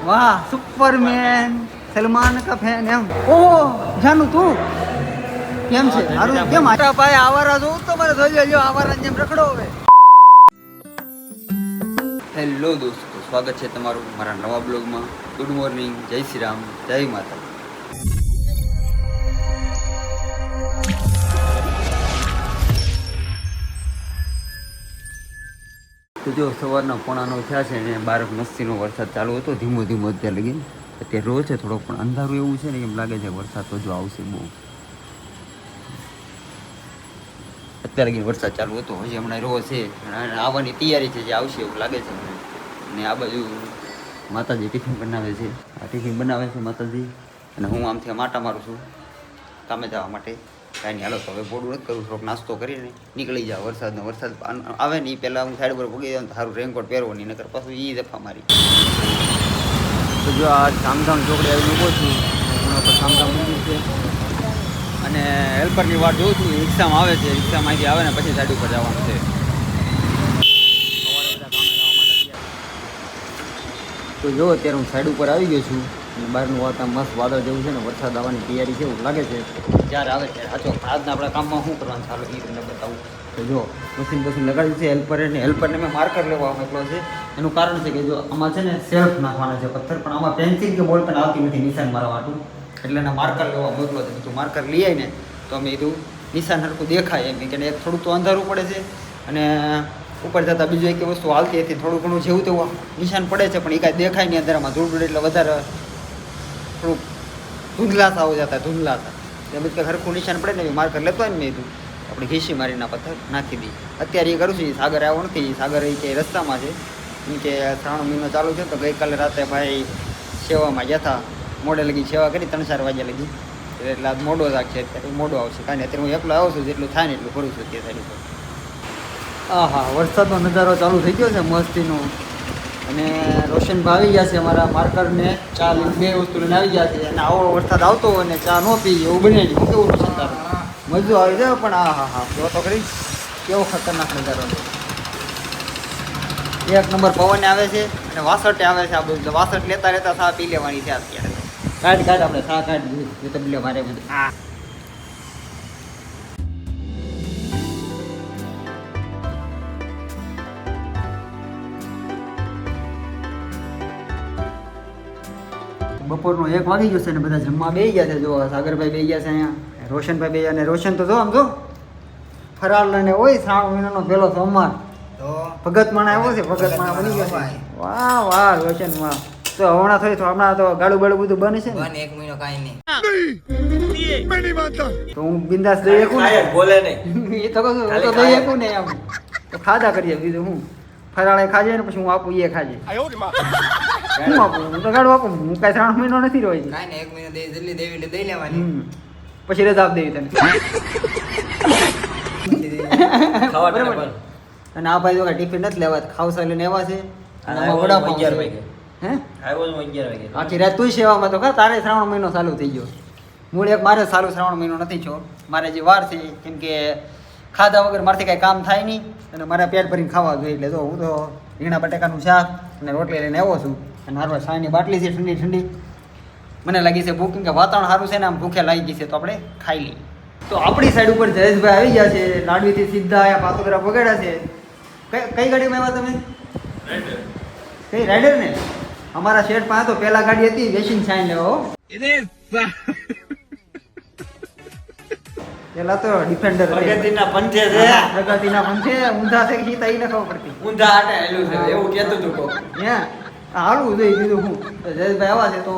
वाह सुपरमैन सलमान का फैन है ओह जानू तू કેમ છે હારું કેમ આટા ભાઈ આવારા જો તો મને જોઈ લ્યો આવારા જેમ રખડો હવે હેલો દોસ્તો સ્વાગત છે તમારું મારા નવા બ્લોગમાં ગુડ મોર્નિંગ જય શ્રી રામ જય માતા તો જો સવારના 9:30 થયા છે ને બહાર મસ્તીનો વરસાદ ચાલુ હતો ધીમો ધીમો અત્યારે લગીને અત્યારે રોજ છે થોડો પણ અંધારું એવું છે ને એમ લાગે છે વરસાદ તો જો આવશે બહુ અત્યારે લગીને વરસાદ ચાલુ હતો હજી હમણાં રોજ છે આવવાની તૈયારી છે જે આવશે એવું લાગે છે મને અને આ બાજુ માતાજી ટિફિન બનાવે છે આ ટિફિન બનાવે છે માતાજી અને હું આમથી માટા મારું છું કામે જવા માટે કાંઈ નહીં હાલો તો હવે બોડું નથી કરું થોડોક નાસ્તો કરીને નીકળી જાવ વરસાદ આવે ને એ પહેલાં હું સાઈડ પર ભૂગી જાઉં તો સારું રેનકોટ પહેરવો નહીં નકર પાછું એ દફા મારી તો જો આ ધામધામ ચોકડી આવી ઊભો છું એના પર ધામધામ મંદિર છે અને હેલ્પરની વાત જોઉં છું રિક્ષામાં આવે છે રિક્ષામાંથી આવે ને પછી સાઈડ ઉપર જવાનું છે તો જો અત્યારે હું સાઈડ ઉપર આવી ગયો છું અને બહારનું વાતાવરણ મસ્ત વાદળ જેવું છે ને વરસાદ આવવાની તૈયારી છે એવું લાગે છે જ્યારે આવે ત્યારે સાચો આજના આપણા કામમાં શું કરવાનું ચાલો એ તમને બતાવું તો જો મશીન લગાડ્યું છે હેલ્પરને મેં માર્કર લેવા મોકલો છે એનું કારણ છે કે જો આમાં છે ને સેલ્ફ નાખવાના છે પથ્થર પણ આમાં પેન્સિલ કે બોલ પેન આવતી નથી નિશાન મારવા માટે એટલે એના માર્કર લેવા મોકલો છે તું માર્કર લઈ આવીને તો અમે કીધું નિશાન હરખું દેખાય એમ કે એક થોડુંક તો અંધારું પડે છે અને ઉપર જતાં બીજું એક વસ્તુ હાલતી હતી થોડું ઘણું જેવું તેવું નિશાન પડે છે પણ એ કાંઈ દેખાય નહીં અંધારામાં ધૂળ પડે એટલે વધારે થોડુંક ધૂંધલાસા હો જતા ધૂંધલાસા એમ જ કંઈ હરખું નિશાન પડે ને માર્કર લેતો હોય ને મેં કીધું આપણે ઘીસી મારીના પથ્થર નાખી દઈએ અત્યારે એ કરું છું સાગર આવ્યો નથી સાગર એ કે રસ્તામાં છે એમ કે 3 મહિનો ચાલુ છે તો ગઈકાલે રાતે ભાઈ સેવામાં ગયા હતા મોડે લગી સેવા કરી 3-4 વાગ્યા લગી એટલે આજ મોડો રાખશે અત્યારે મોડો આવશે કાંઈ અત્યારે હું એકલો આવું છું જેટલું થાય ને એટલું કરું છું તે સાઈડ પર હા વરસાદનો નજારો ચાલુ થઈ ગયો છે મસ્તીનો અને રોશનભાઈ આવી ગયા છે અમારા માર્કરને ચા બે વસ્તુ લઈને આવી ગયા છે અને આવો વરસાદ આવતો હોય ને ચા ન પી એવું બને નહીં કેવું રોશન તારું મજું આવી જાય પણ હા જો તો કરી કેવો ખતરનાક નજારો એક નંબર પવન આવે છે અને વાસઠે આવે છે આ બધું વાસઠ લેતા ચા પી લેવાની છે અત્યારે કાઢ આપણે ચા કાઢ તબલે મારે બધું બપોરનો 1 વાગી ગયો છે ને બધા જમવા બેસી ગયા છે જો સાગરભાઈ બેસી ગયા છે અહીંયા રોશનભાઈ બેસી અને રોશન તો જો આમ જો ફરાળ લઈને હોય 3 મહિનાનો પહેલો સોમવાર તો ભગત માણા આવ્યો છે ભગત માણા બની ગયો છે વાહ રોશન વાહ તો હમણાં તો ગાડું બધું બને છે ને 1 મહિનો કાંઈ નહીં તો હું બિંદાસ દઈ શકું ને બોલે નહીં એ તો કહું તો દઈ શકું ને એમ તો ખાધા કરીએ બીજું હું ફરાળે ખાજે ને પછી હું આપું એ ખાજે હું આપું હું તો ગાડું આપું હું કાંઈ 3 મહિનો નથી રહ્યો કાંઈ ને 1 મહિનો જલ્દી દેવી એટલે દઈ લેવાની પછી રજા આપ દેવી તને અને આ ભાઈ જો કાંઈ ટિફિન નથી લેવા ખાવસા લઈને એવા છે અને આમાં વડાપાઉં 11 વાગે હે આવ્યો 11 વાગે આખી રાત તું સેવામાં તો કા તારે શ્રાવણ મહિનો ચાલુ થઈ ગયો મૂળ એક મારે ચાલુ શ્રાવણ મહિનો નથી છો મારે જે વાર છે કેમ કે ખાધા વગર મારથી કાંઈ કામ થાય નહીં અને મારે પેટ ભરીને ખાવા જોઈએ એટલે તો હું તો રીંગણા બટાકાનું શાક અને રોટલી લઈને આવ્યો છું અને હારવા ચાની બાટલી છે ઠંડી મને લાગી છે ભૂખ કેમ કે વાતાવરણ સારું છે ને આમ ભૂખે લાગી ગઈ છે તો આપણે ખાઈ લઈએ તો આપણી સાઈડ ઉપર જયેશભાઈ આવી ગયા છે લાડવીથી સીધા અહીંયા પાતોદરા પગાડ્યા છે કઈ ગાડીમાં આવ્યા તમે કઈ રાઈડર ને અમારા શેઠ પાસે તો પહેલા ગાડી હતી વેચીને સાઈન લેવા પેલા તો ડિફેન્ડર પ્રગતિના પંથે ઊંધા છે કે ઈ ખબર પડતી ઊંધા આટે હેલું છે એવું કહેતું હતું કો હાલવું જોઈએ બીજું હું જયેશભાઈ આવા છે તો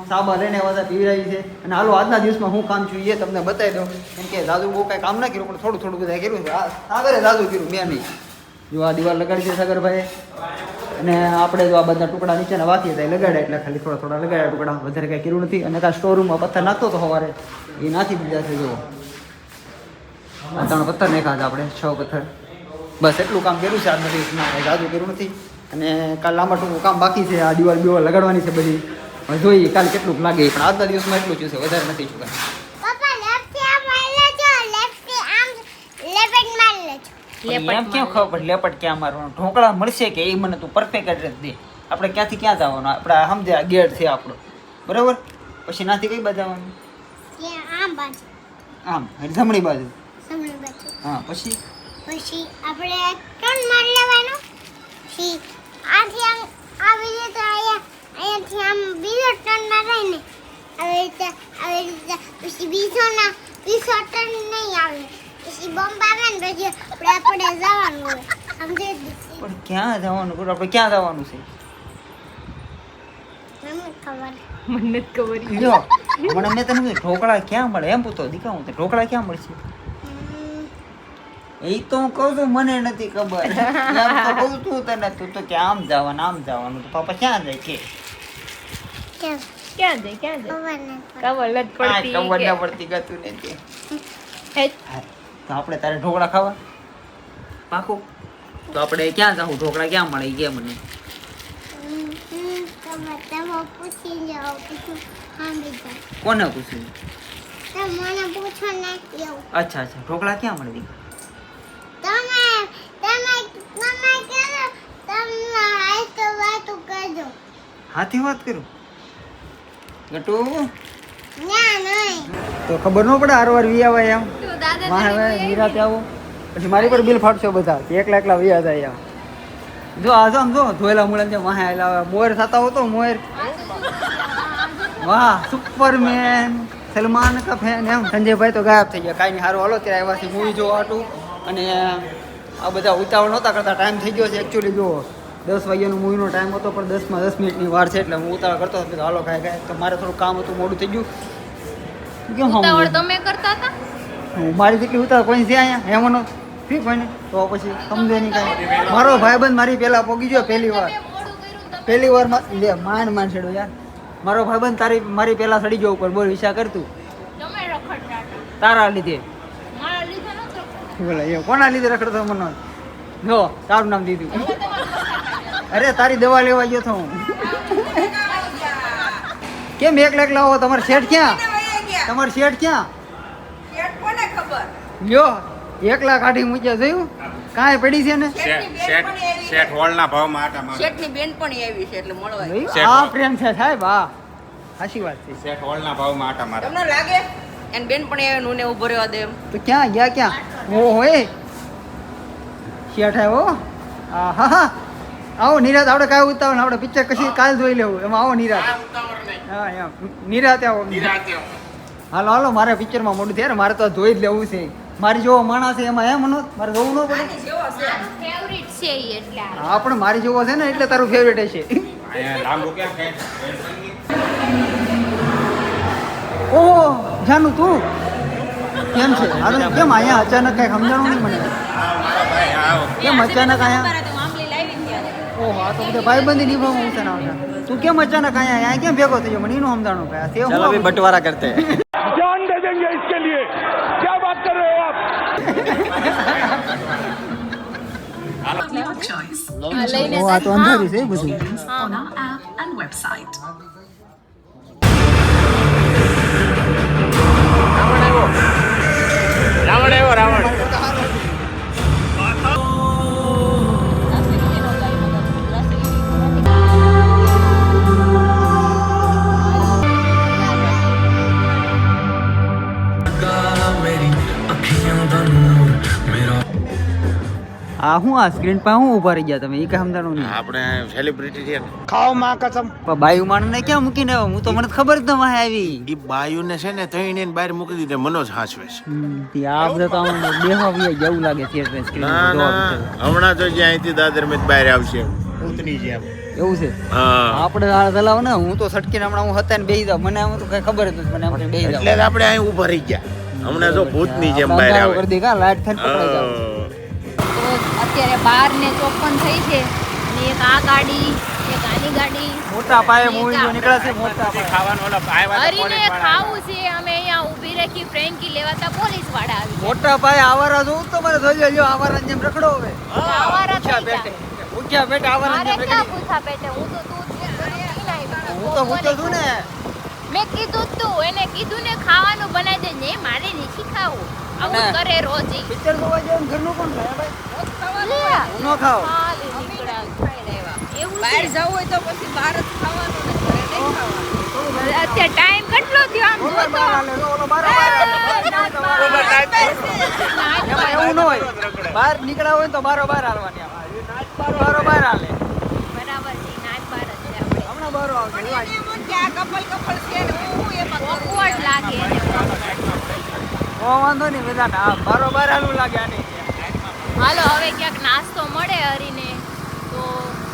સાબા લઈને આવ્યા પીવરાવી છે અને હાલો આજના દિવસમાં હું કામ છું એ તમને બતાવી દઉં કેમ કે દાદુ બહુ કાંઈ કામ ના કર્યું પણ થોડું બધા કર્યું છે સાગરે દાદુ કર્યું મેં નહીં જો આ દિવાલ લગાડી છે સાગરભાઈ અને આપણે જો આ બધા ટુકડા નીચેના વાંકીએ ત્યાં લગાડ્યા એટલે ખાલી થોડા લગાડ્યા ટુકડા વધારે કાંઈ કર્યું નથી અને કાં સ્ટોરરૂમમાં પથ્થર નાખતો તો સવારે એ નાખી દીધા છે જુઓ 3 પથ્થર નાખ્યા હતા આપણે 6 પથ્થર બસ એટલું કામ કર્યું છે આજના દિવસમાં જાદુ કર્યું નથી અને કાલ લાંબા ટૂંકું કામ બાકી છે આ દિવાલ લગાડવાની છે બધી હવે જોઈએ કાલ કેટલું લાગે પણ આજના દિવસમાં એટલું છે વધારે નથી ચૂકા એમ કેમ ખબર પડે લેપટ ક્યાં મારવાનું ઢોકળા મળશે કે એ મને તું પરફેક્ટ એડ્રેસ દે આપણે ક્યાંથી ક્યાં જવાનું? આપણે સમજે આ ગેટ છે આપણો, બરાબર? પછી નાથી કઈ બાજુ જવાનું? આમ એટલે જમણી બાજુ. હા, પછી આપણે ટર્ન મારી લેવાનો. પછી આથી આમ આવી રીતે અહીંયાથી આમ બીજો ટર્ન મારાય ને આવી રીતે પછી બીજો ટર્ન નહીં આવે. પછી બોમ્બ આવે ને પછી આપણે જવાનું હોય. સમજે? પણ ક્યાં જવાનું? આપણે ક્યાં જવાનું છે? મને ખબર. જો મને મેં તને કીધું ઢોકળા ક્યાં મળે એમ પૂછતો દીકા. હું ઢોકળા ક્યાં મળશે એ તો હું કહું છું, મને નથી ખબર. એમ તો કહું છું તને, તું તો કે આમ જવાનું તો પાપા ક્યાં જાય કે ક્યાં જાય ખબર ન પડતી ગતું નથી. તો આપણે તારે ઢોકળા ખાવા પાકું? તો આપણે ક્યાં જાવું? ઢોકળા ક્યાં મળે એ કે મને. કોને પૂછ્યું? અચ્છા ઢોકળા ક્યાં મળે? હાથી વાત કરું ગટુ તો ખબર ન પડે હારવાર વી આવે એમ. હવે નિરાતે આવો પછી મારી પર બિલ ફાટશો બધા. એકલા વી જાય એમ. જો આજો આમ જો ધોયેલા મૂળા જે વાહે આવેલા મોર થતા હોતો મોર. વાહ સુપરમેન સલમાન કા ફેન એમ. સંજયભાઈ તો ગાયબ થઈ ગયા. કાંઈ નહીં, સારું હાલો ત્યારે આવ્યા છે મૂવી જોવા હાટું. અને આ બધા ઉતાવળ નહોતા કરતા. ટાઈમ થઈ ગયો છે એકચ્યુઅલી. જુઓ 10 વાગ્યાનો મૂવીનો ટાઈમ હતો પણ 10માં 10 મિનિટની વાર છે એટલે હું ઉતાવળ કરતો હતો. હાલો કાંઈ તો મારે થોડું કામ હતું, મોડું થઈ ગયું. કેમ ઉતાવળ તમે કરતા હતા? મારી જેટલી ઉતાવળ કોઈ છે અહીંયા હેમનો ફી કોઈને તો પછી સમજે નહીં કાંઈ. મારો ભાઈબંધ મારી પહેલાં પોગી ગયો પહેલી વારમાં લે માંડ છેડો યાર. મારો ભાઈબંધ મારી પહેલાં સડી ગયો ઉપર. બોલ વિચાર કરતું તારા લીધે. બોલે એ કોના લીધે રખડતો મને? જો તારું નામ દીધું. અરે તારી દવા લેવા ગયો તો હું. કેમ એકલા આવો? તમારે શેઠ ક્યાં? લ્યો એકલા કાઢી મૂક્યા જોયું? કાંઈ પડી છે ને? શેઠ હોલના ભાવમાં આટા મારે. શેઠની બેનપણી આવી છે એટલે મળવા. આ પ્રેમ છે સાહેબ. હા સાચી વાત છે. શેઠ હોલના ભાવમાં આટા મારે. તમને લાગે એને બેનપણી આવે ને ઉભો રહેવા દે એમ? તો ક્યાં ગયા? ક્યાં? ઓહો એ શેઠ આવ્યો. હા હા આવો નિરાત. આપણે કાંઈ ઉતાવળ, આપણે પિક્ચર કશી કાલ જોઈ લેવું. એમાં આવો નિરાત. હા એમ નિરાતે આવો. હાલો મારે પિક્ચરમાં મોડું થયા. મારે તો જોઈ જ લેવું છે. મારી જેવો માણસ છે એમાં એમ મારે જોવું ન પડે. ફેવરિટ છે ઈ એટલે. હા પણ મારી જેવો છે ને એટલે તારું ફેવરેટ છે. અહીંયા લાંબુ ક્યાં છે? ઓહો જાનું તું કેમ છે? હારું કેમ અહીંયા અચાનક કઈ સમજાણું નહીં મને. કેમ અચાનક અહીંયા? ઓહો આ તો બધા ભાઈબંધી નિભાવવું છે ને. તું કેમ અચાનક અહીંયા કેમ ભેગો થયો? મને એનું સમજાણું કયા. ચલો અભી બંટવારા કરતે હૈ. जान दे देंगे इसके लिए क्या बात कर रहे हो आप આ તો અંધારી છે બધું. રાવણ આ હું આ સ્ક્રીન પર હું ઊભા રહી ગયા તમે? એ કઈ સમજાણું નહીં. આપણે સેલિબ્રિટી છે. खाओ माँ कसम પણ બાયુ માણને ક્યાં મૂકીને આવ્યો? હું તો મને ખબર જ ન વાહે આવી. ઈ બાયુને છે ને તઈને બહાર મૂકી દીધે મનોજ હાચવે છે. આ બધા તો આમ બેહવા વી જવું લાગે થિયેટર સ્ક્રીન ના પર જોવા ના પીછળ. હમણાં તો જ્યાં અહીંથી દાદર મેં બહાર આવશે ઉતની જેમ. એવું છે? હા આપણે આ ચલાવ ને. હું તો સટકીને હમણાં હું હતા ને બેહી જાવ. મને આમ તો કઈ ખબર જ નથી. મને આમ બેહી જાવ એટલે જ આપણે અહીં ઊભા રહી ગયા. હમણાં જો ભૂતની જેમ બહાર બંધારો આવે. કરી દે કા લાઈટ થઈને પકડાઈ જાવ. તો અત્યારે 12:54 થઈ છે અને એક આ ગાડી, એક આની ગાડી. મોટા પાયે મૂવી જો નીકળે છે. મોટા પાયે ખાવાનું ઓલા આવ્યા હરીને ખાવું છે. અમે અહીંયા ઊભી રાખી ફ્રેન્કી લેવાતા પોલીસ વાળા આવી મોટા પાયે આવારા જોઉં તો મને જોઈ લેજો. આવારા જેમ રખડો હવે. આવારા થઈ ઉઠ્યા ગયા. બેઠે ઉઠ્યા બેઠે આવારા મારે જેમ ક્યાં રખડી. પૂછા પેટે? હું તો તું હું તો ભૂતો છું ને. મેં કીધું તું એને કીધું ને ખાવાનું બનાવી દે ને. મારે નથી ખાવું. આવું અને કરે રોજ ઈ. પિક્ચર જોવા જાવ ઘરનું કોણ ખાય ભાઈ? લે. હું ન ખાવ. ખાલી નીકળ્યા, ખાઈ લેવા. એવું બહાર જવું હોય તો પછી બહાર જ ખાવાનું ને ઘરે નહીં ખાવાનું. અત્યારે ટાઈમ કેટલો થયો આમ જો તો એવું ન હોય બહાર નીકળ્યા હોય તો બારો બાર હાલવાની બારો બાર હાલે બરાબર છે નાચ બાર જ છે આપણે હમણાં બારો આવશે મને એમ કે આ કપલ છે ને હું એમાં કરું. awkward લાગે એને વાંધો નહીં બધા હા બારો બાર હાલવું લાગે આને હાલો હવે ક્યાંક નાસ્તો મળે હરીને તો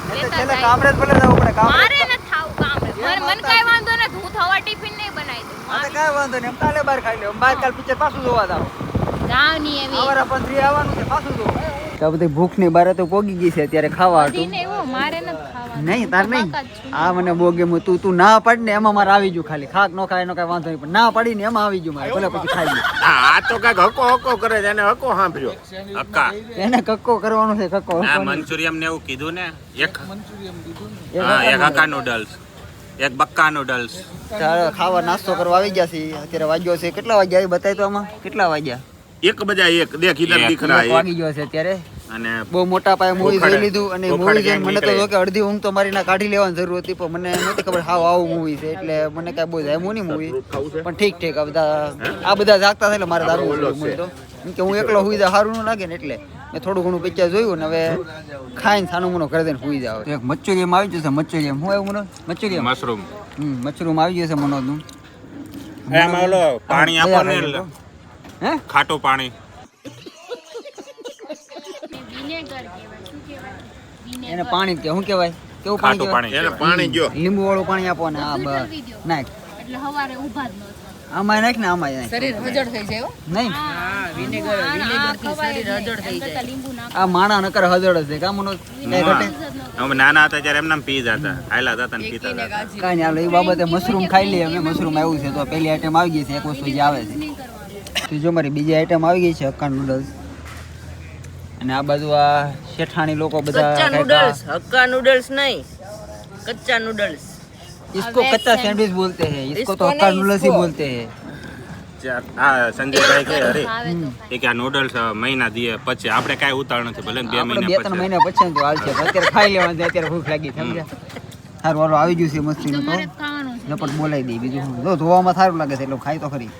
લેતા છેલ્લે જાય. કામરે જ ભલે જવું પડે મારે નથી ખાવું કામરે મને કાંઈ વાંધો નથી હું થવા ટિફિન નહીં બનાવી દઉં કાંઈ વાંધો નહીં કાલે બહાર ખાઈ લે બહાર કાલ પિક્ચર પાછું જોવા જાવ ગાવની એવી આવરા પણ 3 આવવાનું છે પાછું જોવા તો બધી ભૂખ ની બારે તો પોગી ગઈ છે અત્યારે ખાવા હતું બધીને એવું મારે નથી ખાવાનું નહીં તાર નહીં બાકા જ છું. આ મને બહુ ગમ્યું તું ના પાડ ને એમાં મારે આવી ગયું ખાલી ખાક નો ખાય એનો કઈ વાંધો નહીં પણ ના પાડી ને એમાં આવી ગયું મારે ભલે પછી ખાઈ ગયું હા આ તો કાંઈક હકો હકો કરે છે એને હકો સાંભળ્યો હક્કા એને કક્કો કરવાનો છે કક્કો આ મંચુરિયમ ને એવું કીધું ને એક એક હા એક હક્કા નૂડલ્સ એક બક્કા નૂડલ્સ ચાલો ખાવા નાસ્તો કરવા આવી ગયા છે અત્યારે વાગ્યો છે કેટલા વાગ્યા એ બતાય તો આમાં કેટલા વાગ્યા એક બજા એક દેખ ઇધર દિખ રહા એક હે વાગી ગયો છે અત્યારે અને બહુ મોટા પાયે મૂવી જોઈ ગોખડે. લીધું અને ગોખડ મૂવી જોઈને gang મને તો નીકળે. જો કે અડધી ઊંઘ તો મારી ના કાઢી લેવાની જરૂર હતી પણ મને નહોતી ખબર હાવ આવું મૂવી છે એટલે મને કાંઈ બહુ જામ્યું નહીં મૂવી પણ ઠીક ઠીક આ બધા જાગતા હતા એટલે મારે જાગવું પડ્યું મૂવી તો કેમ કે હું એકલો હુઈ જાવ સારું ન લાગે ને એટલે મેં થોડું ઘણું પિક્ચર જોયું ને હવે ખાઈને સાનું મુનો ઘરે જઈને હુઈ જાવ એક મચુરિયમ આવી જશે મચુરિયમ હું એવું મને મચુરિયમ મશરૂમ મશરૂમ આવી જશે મનોજનું એમાં ઓલો પાણી આપો ને હે ખાટું પાણી વિનેગર કહેવાય શું કહેવાય વિનેગર એને પાણી કે શું કહેવાય કેવું પાણી ખાટું કહેવાય? પાણી એને પાણી ગયો લીંબુ વાળું પાણી આપો ને આ ઉતરવી દ્યો. નાખ એટલે હવારે ઊભા જ ન થાય આમાં નાખ ને આમાં નાખ શરીર હજળ થઈ જાય હો. નહીં વિનેગર થી શરીર હજળ થઈ જાય. લીંબુ નાખ આ માણા નકર હજળ જ છે કામનો કઈ ઘટે અમે નાના હતા ત્યારે એમને પી જતા આયલા હતા ને પીતા હતા કાંઈ નહીં હાલો એ બાબતે મશરૂમ ખાઈ લઈએ અમે મશરૂમ આવ્યું છે તો પહેલી આઈટમ આવી ગઈ છે એક વસ્તુ જે આવે છે તો જો મારી બીજી આઈટમ આવી ગઈ છે હક્કા નૂડલ્સ અને આ બાજુ આ શેઠાણી લોકો બધા કચ્ચા ખાય નૂડલ્સ હક્કા નૂડલ્સ નહીં કચ્ચા નૂડલ્સ इसको कच्चा सैंडविच बोलते हैं इसको तो इसको हक्का नहीं, नूडल्स ही इसको। बोलते हैं હા સંજયભાઈ કે અરે આવે તો એ કે આ નૂડલ્સ મહિના દીએ પછી આપણે કાંઈ ઉતાર નથી ભલે ને 2 આપણે મહિના 2-3 પછી મહિના પછી તો હાલશે પણ અત્યારે ખાઈ લેવાનું છે અત્યારે ભૂખ લાગી સમજ્યા સારું હાલો આવી ગયું છે મસ્તીનું તો તમારે જ ખાવાનું છે ઝપટ બોલાવી દઈ બીજું શું જો ધોવામાં સારું લાગે છે એટલે ખાઈ તો ખરી